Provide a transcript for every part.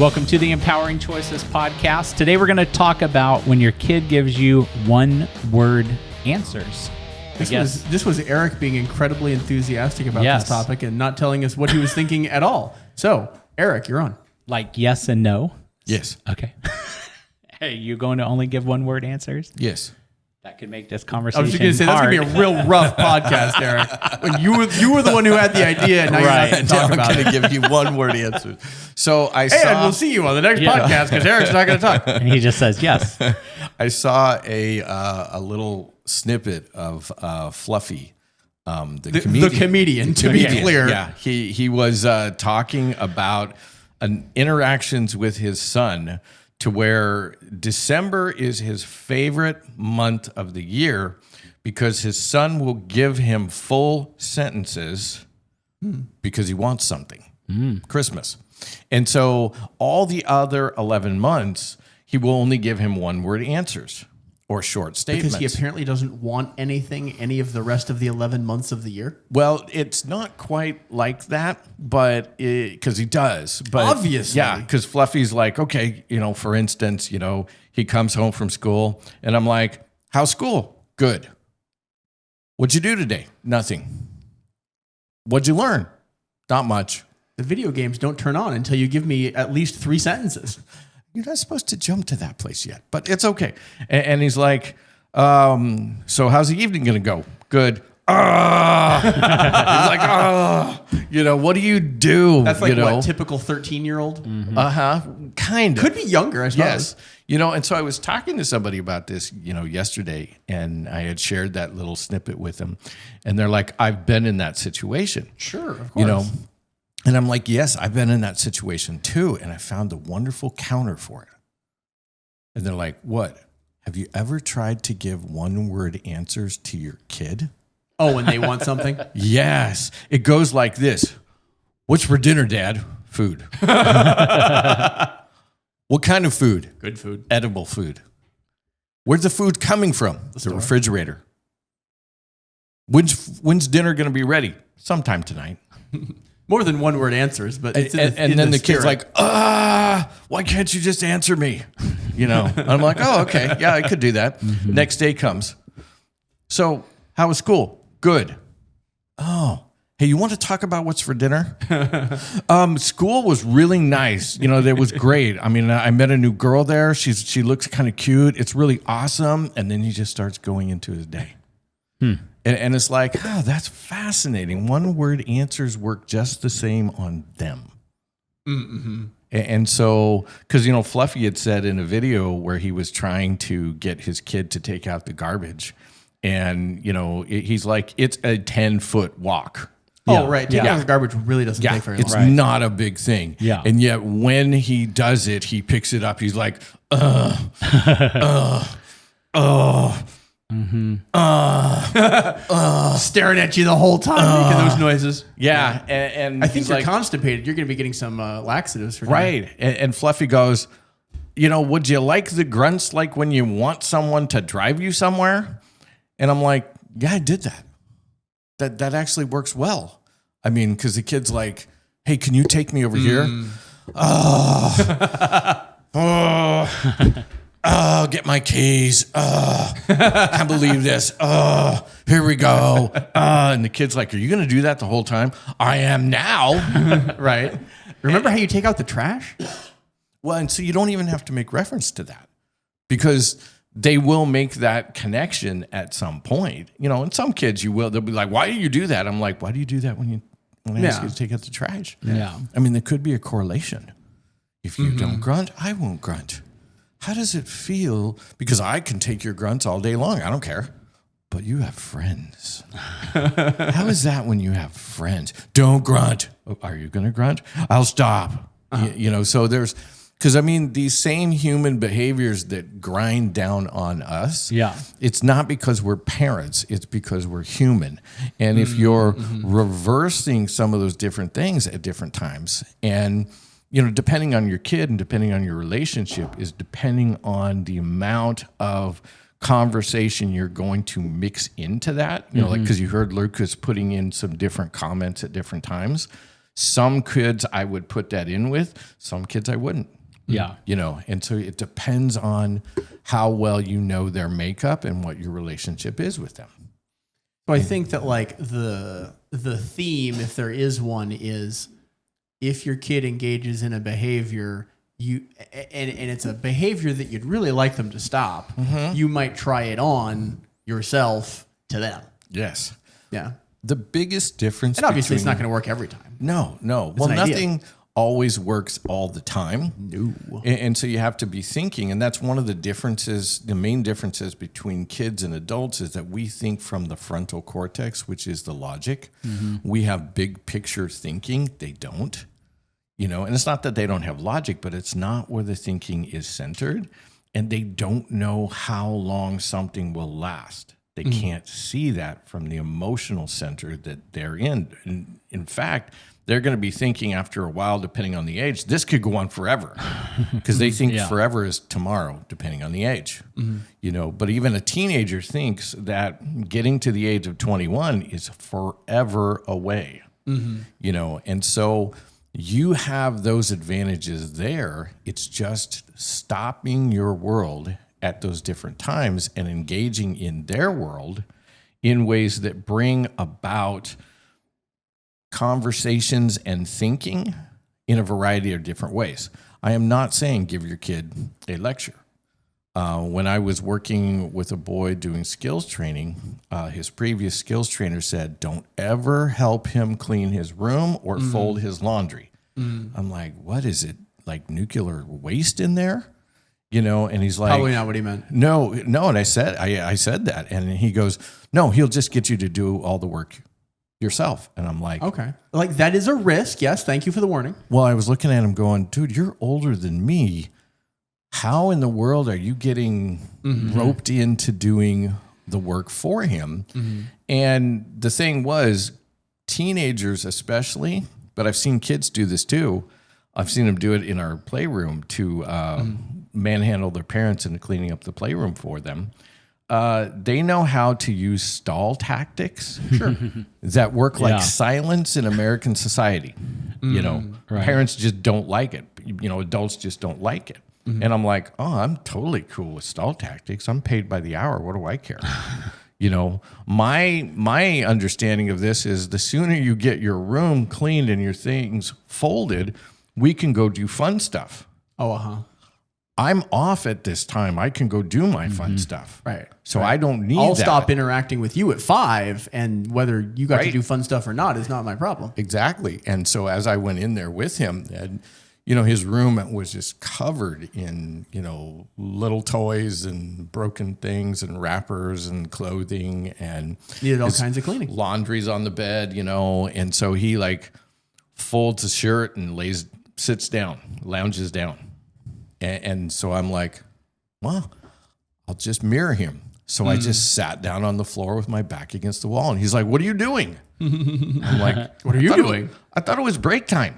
Welcome to the Empowering Choices podcast. Today we're going to talk about when your kid gives you one-word answers. This was Erik being incredibly enthusiastic about this topic and not telling us what he was thinking at all. So, Erik, you're on. Like yes and no? Yes. Okay. Hey, you going to only give one-word answers? Yes. That could make this I conversation was just going to say, hard. that's going to be a real rough podcast, Erik. When you were the one who had the idea, and now you're not going to talk about I'm it. going to give you one-word answers. So I And saw. we'll see you on the next podcast because Erik's not going to talk. And he just says yes. I saw a little snippet of Fluffy, the comedian, to be clear. Yeah, he was talking about interactions with his son, to where December is his favorite month of the year because his son will give him full sentences because he wants something. Christmas. And so all the other 11 months, he will only give him one-word answers or short statements. Because he apparently doesn't want anything any of the rest of the 11 months of the year? Well, it's not quite like that, but because he does. But obviously. Yeah, because Fluffy's like, okay, for instance, he comes home from school, and I'm like, how's school? Good. What'd you do today? Nothing. What'd you learn? Not much. The video games don't turn on until you give me at least 3 sentences. You're not supposed to jump to that place yet, but it's okay. And he's like, so how's the evening going to go? Good. He's like, what do you do? That's like what, typical 13-year-old? Mm-hmm. Kind of. Could be younger, I suppose. Yes. And so I was talking to somebody about this, yesterday, and I had shared that little snippet with them. And they're like, I've been in that situation. Sure, of course. And I'm like, yes, I've been in that situation too. And I found a wonderful counter for it. And they're like, what? Have you ever tried to give one-word answers to your kid? Oh, when they want something? Yes. It goes like this. What's for dinner, Dad? Food. What kind of food? Good food. Edible food. Where's the food coming from? The refrigerator. When's dinner going to be ready? Sometime tonight. More than one-word answers, but it's and then the kid's like, why can't you just answer me? I'm like, oh, okay. Yeah, I could do that. Mm-hmm. Next day comes. So how was school? Good. Oh, hey, you want to talk about what's for dinner? School was really nice. It was great. I mean, I met a new girl there. She looks kind of cute. It's really awesome. And then he just starts going into his day. And it's like, that's fascinating. One-word answers work just the same on them. Mm-hmm. And so, because, Fluffy had said in a video where he was trying to get his kid to take out the garbage, and, he's like, it's a 10-foot walk. Oh, right. Taking out the garbage really doesn't take very long. It's not a big thing. Yeah. And yet when he does it, he picks it up. He's like, staring at you the whole time, making those noises. Yeah. And I think you're like, constipated. You're going to be getting some laxatives for right. And Fluffy goes, would you like the grunts like when you want someone to drive you somewhere? And I'm like, yeah, I did that. That actually works well. I mean, because the kid's like, hey, can you take me over here? Oh, get my keys. Can't believe this. Here we go. And the kid's like, are you going to do that the whole time? I am now. Right. Remember how you take out the trash? Well, and so you don't even have to make reference to that because they will make that connection at some point. And some kids they'll be like, why do you do that? I'm like, why do you do that when I ask you to take out the trash? Yeah. I mean, there could be a correlation. If you don't grunt, I won't grunt. How does it feel? Because I can take your grunts all day long. I don't care. But you have friends. How is that when you have friends? Don't grunt. Oh, are you going to grunt? I'll stop. So there's, because these same human behaviors that grind down on us, it's not because we're parents. It's because we're human. And if you're reversing some of those different things at different times, and depending on your kid and depending on your relationship is depending on the amount of conversation you're going to mix into that. Like, because you heard Lucas putting in some different comments at different times. Some kids I would put that in with, some kids I wouldn't. Yeah. And so it depends on how well you know their makeup and what your relationship is with them. So I think that like the theme, if there is one, is if your kid engages in a behavior and it's a behavior that you'd really like them to stop, you might try it on yourself to them. Yes. Yeah. The biggest difference. And obviously it's not going to work every time. No. Well, nothing always works all the time. No. And so you have to be thinking, and that's one of the differences, the main differences between kids and adults is that we think from the frontal cortex, which is the logic. We have big picture thinking. They don't. And it's not that they don't have logic, but it's not where the thinking is centered, and they don't know how long something will last. They can't see that from the emotional center that they're in. And in fact, they're going to be thinking after a while, depending on the age, this could go on forever because they think forever is tomorrow, depending on the age. But even a teenager thinks that getting to the age of 21 is forever away. And so you have those advantages there. It's just stopping your world at those different times and engaging in their world in ways that bring about conversations and thinking in a variety of different ways. I am not saying give your kid a lecture. When I was working with a boy doing skills training, his previous skills trainer said, don't ever help him clean his room or fold his laundry. I'm like, what is it? Like nuclear waste in there? And he's like, probably not what he meant. No. And I said that. And he goes, no, he'll just get you to do all the work yourself. And I'm like, okay. Like that is a risk. Yes. Thank you for the warning. Well, I was looking at him going, dude, you're older than me. How in the world are you getting roped into doing the work for him? And the thing was, teenagers especially, but I've seen kids do this too. I've seen them do it in our playroom to manhandle their parents into cleaning up the playroom for them. They know how to use stall tactics that work like silence in American society. Parents just don't like it. Adults just don't like it. And I'm like, oh, I'm totally cool with stall tactics. I'm paid by the hour. What do I care? My understanding of this is the sooner you get your room cleaned and your things folded, we can go do fun stuff. I'm off at this time. I can go do my fun stuff. Right. So I don't need I'll that. stop interacting with you at 5, and whether you got to do fun stuff or not is not my problem. Exactly. And so as I went in there with him, and his room was just covered in, little toys and broken things and wrappers and clothing, and needed all kinds of cleaning. Laundry's on the bed, and so he like folds his shirt and sits down, lounges down. And so I'm like, well, I'll just mirror him. So I just sat down on the floor with my back against the wall, and he's like, what are you doing? I'm like, what are you doing? I thought it was break time.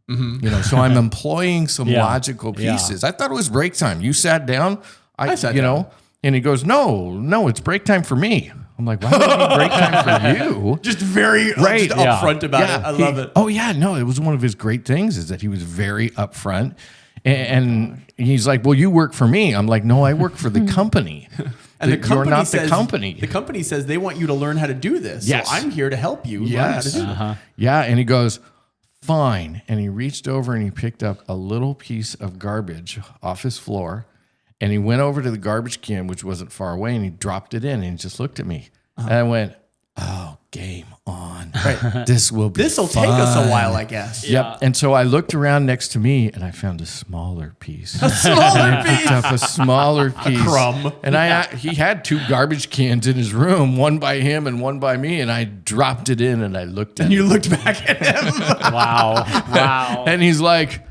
So I'm employing some logical pieces. I thought it was break time. You sat down. I sat down. And he goes, no, it's break time for me. I'm like, why would it be break time for you? Just very upfront about it. I love it. Oh yeah, no, it was one of his great things is that he was very upfront. And he's like, well, you work for me. I'm like, no, I work for the company. And the company you're not says, the company. The company says they want you to learn how to do this. Yes. So I'm here to help you learn how to do it. Yeah. And he goes, fine. And he reached over and he picked up a little piece of garbage off his floor. And he went over to the garbage can, which wasn't far away, and he dropped it in and he just looked at me. And I went, oh, game on. Right. This will take us a while, I guess. Yep. And so I looked around next to me and I found a smaller piece. A smaller piece. Picked up a smaller piece. A crumb. And he had 2 garbage cans in his room, one by him and one by me. And I dropped it in and I looked at him. And you looked back at him. Wow. And he's like,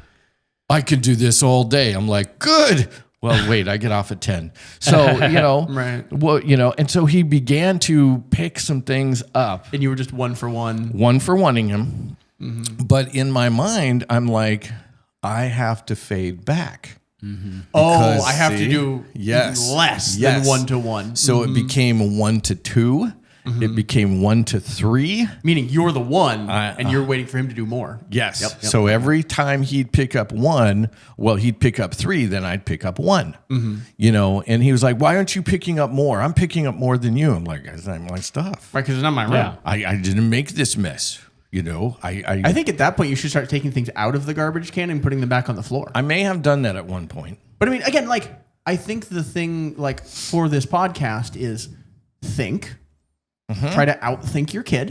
I could do this all day. I'm like, good. Well, wait, I get off at 10. So, right. Well, and so he began to pick some things up. And you were just one for one. One for wanting him. But in my mind, I'm like, I have to fade back. Because, I have to do less than 1 to 1. So it became 1 to 2. It became 1 to 3. Meaning you're the one, and you're waiting for him to do more. Yes. Yep. So every time he'd pick up 1, well, he'd pick up 3, then I'd pick up 1. You know, and he was like, "Why aren't you picking up more? I'm picking up more than you." I'm like, "It's not my stuff. Right, because it's not my room. Yeah. I didn't make this mess." You know, I think at that point you should start taking things out of the garbage can and putting them back on the floor. I may have done that at one point. But I mean, again, like, I think the thing, like, for this podcast is think. Try to outthink your kid.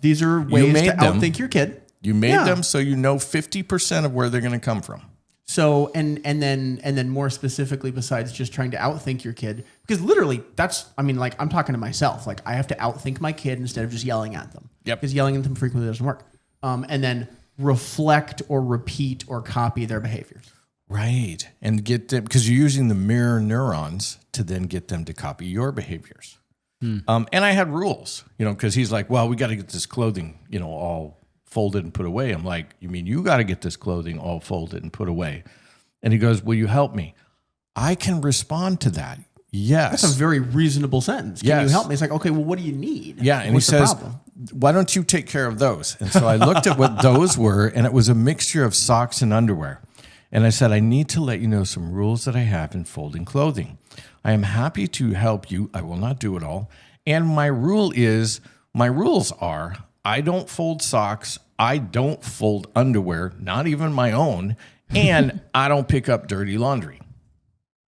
These are ways to outthink your kid. You made them so you know 50% of where they're going to come from. So and then more specifically, besides just trying to outthink your kid, because literally that's, I mean, like, I'm talking to myself. Like, I have to outthink my kid instead of just yelling at them. Yep. Because yelling at them frequently doesn't work. And then reflect or repeat or copy their behaviors. Right. And get them, because you're using the mirror neurons to then get them to copy your behaviors. And I had rules, you know, because he's like, "Well, we got to get this clothing, you know, all folded and put away." I'm like, "You mean you got to get this clothing all folded and put away?" And he goes, "Will you help me?" I can respond to that. Yes. That's a very reasonable sentence. Can you help me? It's like, okay, well, what do you need? Yeah. And what's he says, the problem? "Why don't you take care of those?" And so I looked at what those were, and it was a mixture of socks and underwear. And I said, "I need to let you know some rules that I have in folding clothing. I am happy to help you. I will not do it all. And my rules are, I don't fold socks. I don't fold underwear, not even my own. And I don't pick up dirty laundry.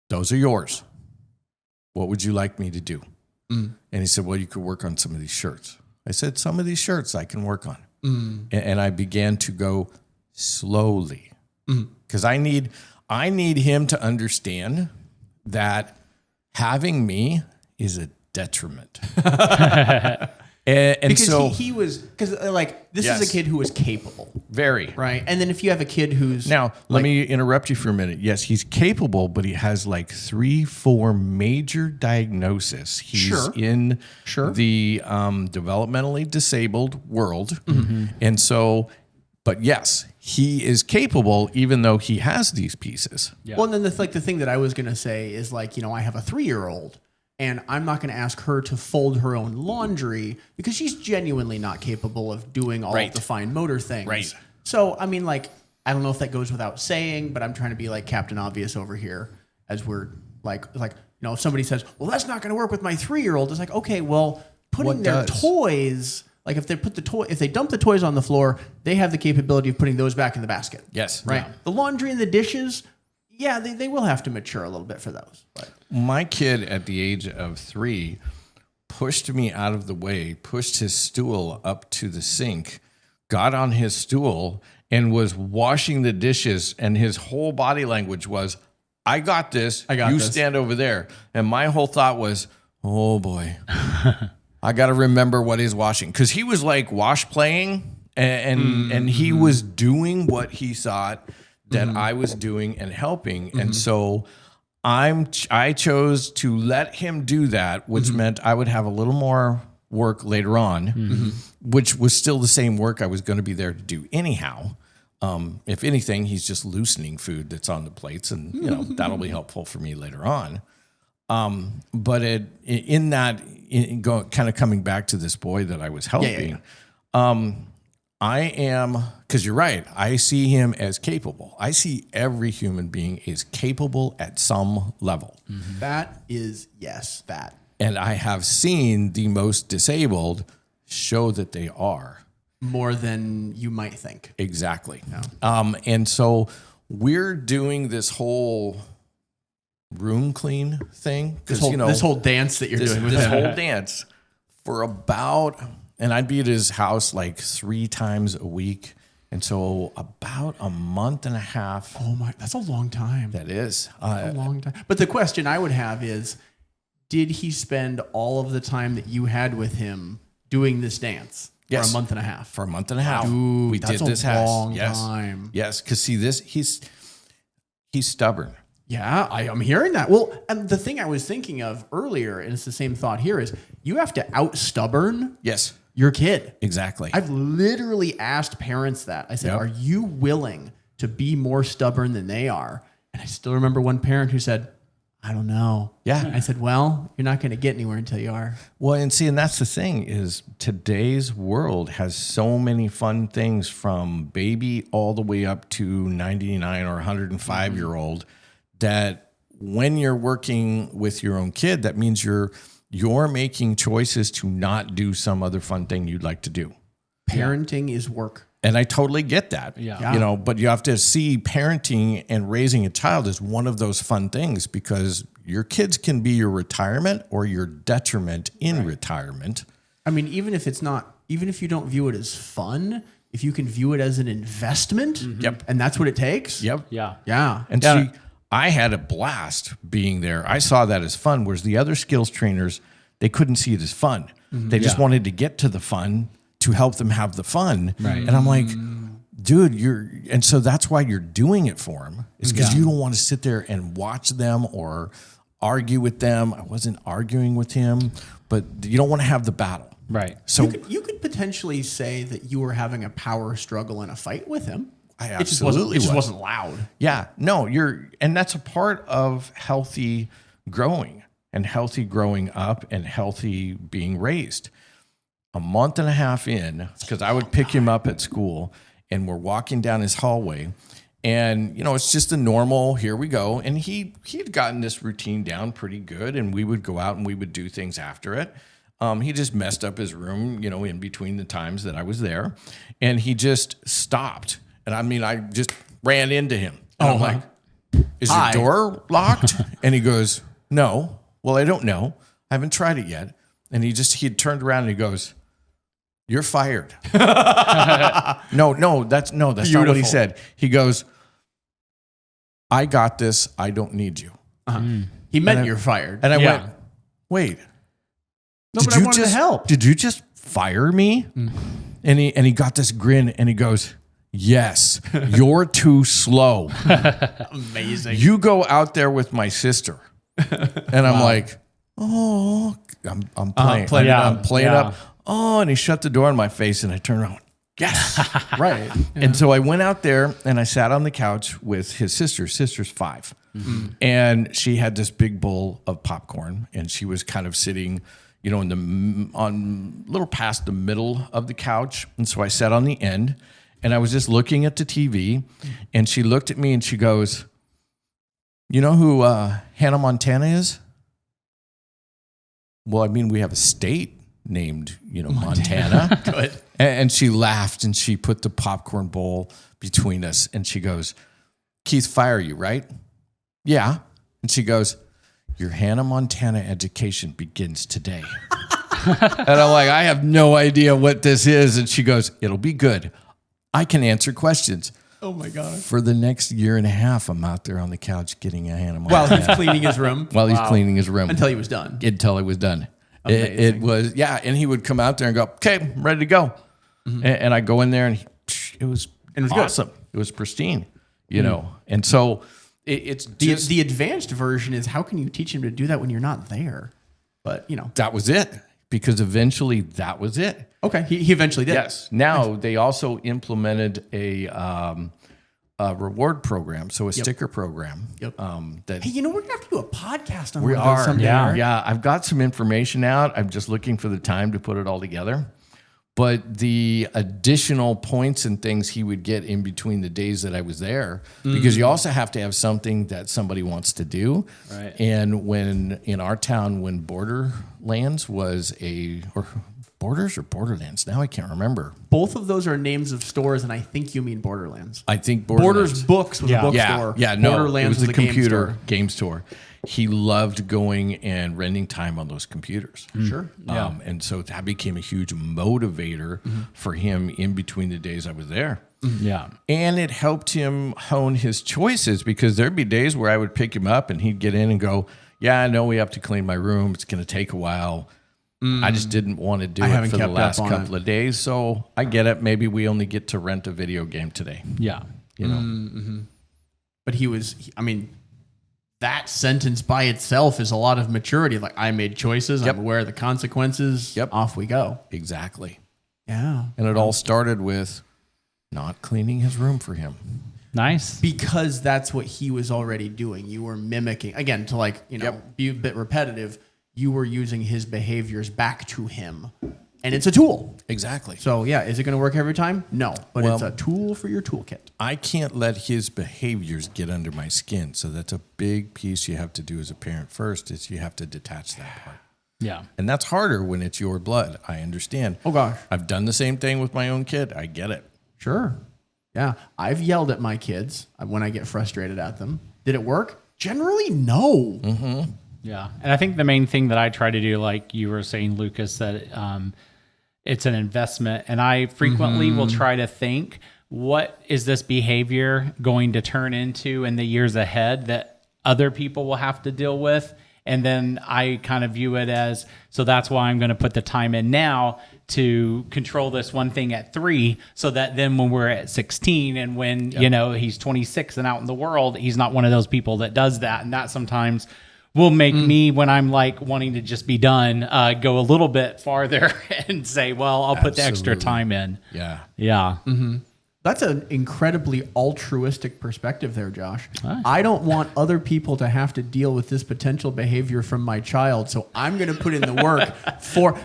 Those are yours. What would you like me to do?" And he said, "Well, you could work on some of these shirts." I said, "Some of these shirts I can work on." And I began to go slowly. Because I need him to understand that having me is a detriment. and Because so he was, because like, this is a kid who was capable. very Right. And then if you have a kid who's now, let me interrupt you for a minute. Yes, he's capable, but he has like 3-4 major diagnoses. He's in the developmentally disabled world, and so. But yes, he is capable, even though he has these pieces. Yeah. Well, and then the thing that I was going to say is, like, you know, I have a 3-year-old, and I'm not going to ask her to fold her own laundry because she's genuinely not capable of doing all of the fine motor things. Right. So, I mean, like, I don't know if that goes without saying, but I'm trying to be like Captain Obvious over here as we're like, you know, if somebody says, "Well, that's not going to work with my 3-year-old," it's like, okay, well, putting their toys. Like, if they dump the toys on the floor, they have the capability of putting those back in the basket. Yes. Right. Yeah. The laundry and the dishes, yeah, they will have to mature a little bit for those. But. My kid at the age of 3 pushed me out of the way, pushed his stool up to the sink, got on his stool, and was washing the dishes. And his whole body language was, "I got this. You stand over there." And my whole thought was, "Oh boy." I got to remember what he's washing, because he was like wash playing, and he was doing what he thought that I was doing and helping, and so I chose to let him do that, which meant I would have a little more work later on, which was still the same work I was going to be there to do anyhow. If anything, he's just loosening food that's on the plates, and you know that'll be helpful for me later on. But kind of coming back to this boy that I was helping, I am, because you're right, I see him as capable. I see every human being is capable at some level. That is, yes, that. And I have seen the most disabled show that they are. More than you might think. Exactly. Yeah. And so we're doing this whole room clean thing, this whole dance that you're doing with this him. whole dance for about, and I'd be at his house like 3 times a week, and so about a month and a half. Oh my, that's a long time. That is a long time. But the question I would have is, did he spend all of the time that you had with him doing this dance for a month and a half? For a month and a half. Dude, we that's did this a long time. Yes, because see this, he's stubborn. Yeah, I'm hearing that. Well, and the thing I was thinking of earlier, and it's the same thought here, is you have to out-stubborn your kid. Exactly. I've literally asked parents that. I said, "Are you willing to be more stubborn than they are?" And I still remember one parent who said, I don't know. Yeah. I said, well, you're not going to get anywhere until you are. Well, and that's the thing is today's world has so many fun things from baby all the way up to 99 or 105-year-old that when you're working with your own kid, that means you're making choices to not do some other fun thing you'd like to do. Parenting is work. And I totally get that. Yeah. But you have to see parenting and raising a child as one of those fun things because your kids can be your retirement or your detriment in retirement. I mean, even if you don't view it as fun, if you can view it as an investment, and that's what it takes. Yep. Yeah. Yeah. And see, I had a blast being there. I saw that as fun, whereas the other skills trainers, they couldn't see it as fun. They just wanted to get to the fun to help them have the fun. Right. And I'm like, dude, and so that's why you're doing it for them is because you don't want to sit there and watch them or argue with them. I wasn't arguing with him, but you don't want to have the battle. Right. So you could potentially say that you were having a power struggle and a fight with him. I It just wasn't loud. yeah, no, and that's a part of healthy growing and healthy growing up and healthy being raised. A month and a half in, because I would pick him up at school and we're walking down his hallway and, it's just a normal, here we go. And he had gotten this routine down pretty good and we would go out and we would do things after it. He just messed up his room, in between the times that I was there and he just stopped. And I mean, I just ran into him. And I'm like, is your door locked? And he goes, no. Well, I don't know. I haven't tried it yet. And he had turned around and he goes, you're fired. No, that's not what he said. He goes, I got this. I don't need you. He meant you're fired. And I went, wait. No, but I wanted to help. Did you just fire me? And he got this grin and he goes, yes, you're too slow. Amazing. You go out there with my sister. And I'm like, oh, I'm playing. I'm playing up. Oh, and he shut the door in my face and I turned around. Yes. Right. Yeah. And so I went out there and I sat on the couch with his sister. Sister's 5. And she had this big bowl of popcorn and she was kind of sitting, on a little past the middle of the couch. And so I sat on the end and I was just looking at the TV and she looked at me and she goes, you know who Hannah Montana is? Well, I mean, we have a state named, Montana. Good. And she laughed and she put the popcorn bowl between us and she goes, Keith, fire you, right? Yeah. And she goes, your Hannah Montana education begins today. And I'm like, I have no idea what this is. And she goes, it'll be good. I can answer questions. Oh my God. For the next year and a half, I'm out there on the couch getting a Hannah Montana. While he's cleaning his room. While he's cleaning his room. Until he was done. Until it was done. It was, and he would come out there and go, okay, I'm ready to go. And I go in there and it was awesome. Good. It was pristine, And so it's just. The advanced version is how can you teach him to do that when you're not there? But, That was it. Because eventually that was it. Okay. He eventually did. Yes. Now they also implemented a reward program, so a sticker program. Yep. That Hey, we're gonna have to do a podcast on we one of those are. someday. Yeah. I've got some information out. I'm just looking for the time to put it all together. But the additional points and things he would get in between the days that I was there, because you also have to have something that somebody wants to do. Right. And when in our town, when Borderlands was or Borders or Borderlands, now I can't remember. Both of those are names of stores, and I think you mean Borderlands. I think Borders Books was a bookstore. Yeah, no, Borderlands it was a computer game store. He loved going and renting time on those computers. Sure. Yeah. And so that became a huge motivator for him in between the days I was there. Yeah. And it helped him hone his choices because there'd be days where I would pick him up and he'd get in and go, yeah, I know we have to clean my room. It's going to take a while. I just didn't want to do it for the last couple of days. So I get it. Maybe we only get to rent a video game today. Yeah. But that sentence by itself is a lot of maturity. Like, I made choices. I'm aware of the consequences. Yep. Off we go. Exactly. Yeah. And it all started with not cleaning his room for him. Nice. because that's what he was already doing. You were mimicking, again, to like, be a bit repetitive. You were using his behaviors back to him, and it's a tool. Exactly. So yeah, is it going to work every time? No, but it's a tool for your toolkit. I can't let his behaviors get under my skin. So that's a big piece you have to do as a parent first, is you have to detach that part. Yeah. And that's harder when it's your blood. I understand. Oh gosh. I've done the same thing with my own kid. I get it. Sure. Yeah. I've yelled at my kids when I get frustrated at them. Did it work? Generally, no. Mm-hmm. Yeah. And I think the main thing that I try to do, like you were saying, Lucas, that it's an investment. And I frequently will try to think, what is this behavior going to turn into in the years ahead that other people will have to deal with? And then I kind of view it as, so that's why I'm going to put the time in now to control this one thing at 3, so that then when we're at 16 and when, he's 26 and out in the world, he's not one of those people that does that. And that sometimes will make me, when I'm like wanting to just be done, go a little bit farther and say, well, I'll put the extra time in. Yeah. Yeah. Mm-hmm. That's an incredibly altruistic perspective there, Josh. Right. I don't want other people to have to deal with this potential behavior from my child, so I'm going to put in the work for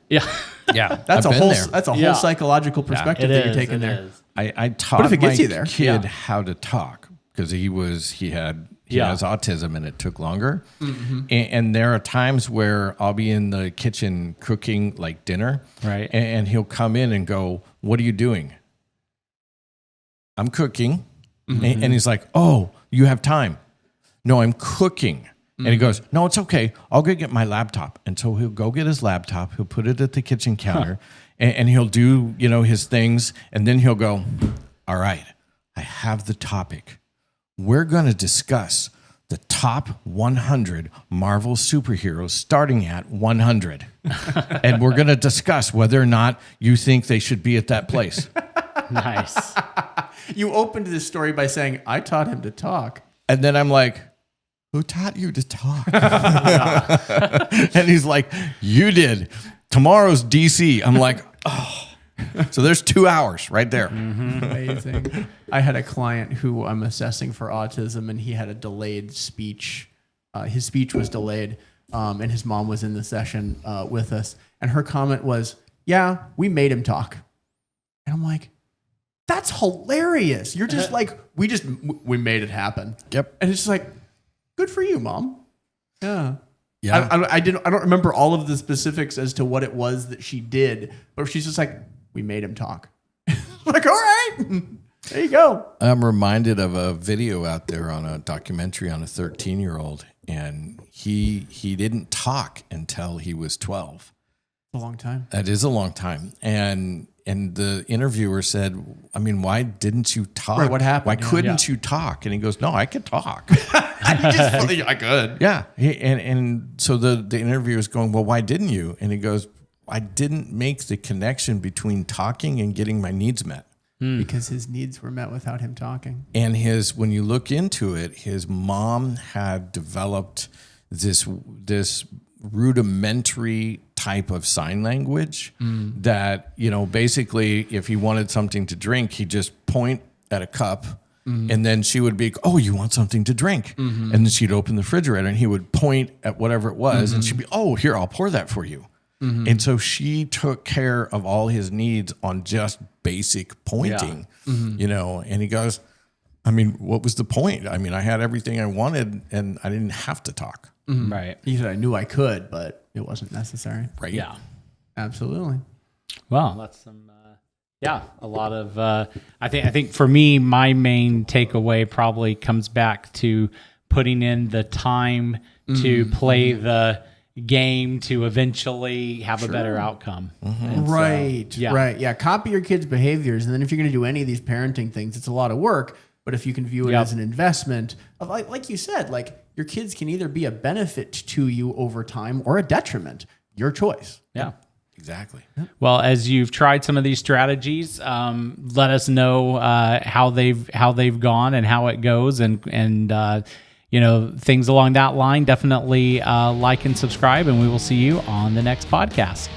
Yeah. Yeah. That's I've a been whole there. that's a whole psychological perspective that you're taking there. I taught if it gets my you there? kid how to talk because he has autism and it took longer. Mm-hmm. And there are times where I'll be in the kitchen cooking like dinner, right? And he'll come in and go, "What are you doing?" "I'm cooking." Mm-hmm. And he's like, "Oh, you have time?" "No, I'm cooking." And he goes, "No, it's okay. I'll go get my laptop." And so he'll go get his laptop. He'll put it at the kitchen counter and he'll do, his things. And then he'll go, "All right, I have the topic. We're going to discuss the top 100 Marvel superheroes starting at 100. And we're going to discuss whether or not you think they should be at that place." Nice. You opened this story by saying, I taught him to talk. And then I'm like, "Who taught you to talk?" And he's like, "You did. Tomorrow's DC." I'm like, oh. So there's 2 hours right there. Mm-hmm. Amazing. I had a client who I'm assessing for autism, and he had a delayed speech. His speech was delayed, and his mom was in the session with us. And her comment was, "Yeah, we made him talk." And I'm like, that's hilarious. You're just like, we made it happen. Yep. And it's just like, good for you, Mom. Yeah. Yeah. I don't remember all of the specifics as to what it was that she did, but she's just like, we made him talk. Like, all right, there you go. I'm reminded of a video out there on a documentary on a 13-year-old, and he didn't talk until he was 12. A long time. That is a long time. And the interviewer said, "I mean, why didn't you talk? Right, what happened? Why Yeah. couldn't you talk?" And he goes, "No, I could talk." I could. Yeah. And so the interviewer is going, "Well, why didn't you?" And he goes, "I didn't make the connection between talking and getting my needs met." Because his needs were met without him talking. And when you look into it, his mom had developed this rudimentary type of sign language that, basically if he wanted something to drink, he'd just point at a cup and then she would be, "Oh, you want something to drink?" And then she'd open the refrigerator and he would point at whatever it was and she'd be, "Oh, here, I'll pour that for you." And so she took care of all his needs on just basic pointing, and he goes, "I mean, what was the point? I mean, I had everything I wanted and I didn't have to talk." Right. He said, I knew I could, but it wasn't necessary. Right. Yeah. Absolutely. Well, that's some, a lot of, I think for me, my main takeaway probably comes back to putting in the time to play the game to eventually have a better outcome. And Right. so, yeah. Right. Yeah. Copy your kids' behaviors. And then if you're going to do any of these parenting things, it's a lot of work. But if you can view it as an investment, of like you said, like your kids can either be a benefit to you over time or a detriment. Your choice. Yeah. Exactly. Well, as you've tried some of these strategies, let us know how they've gone and how it goes, and things along that line. Definitely like and subscribe, and we will see you on the next podcast.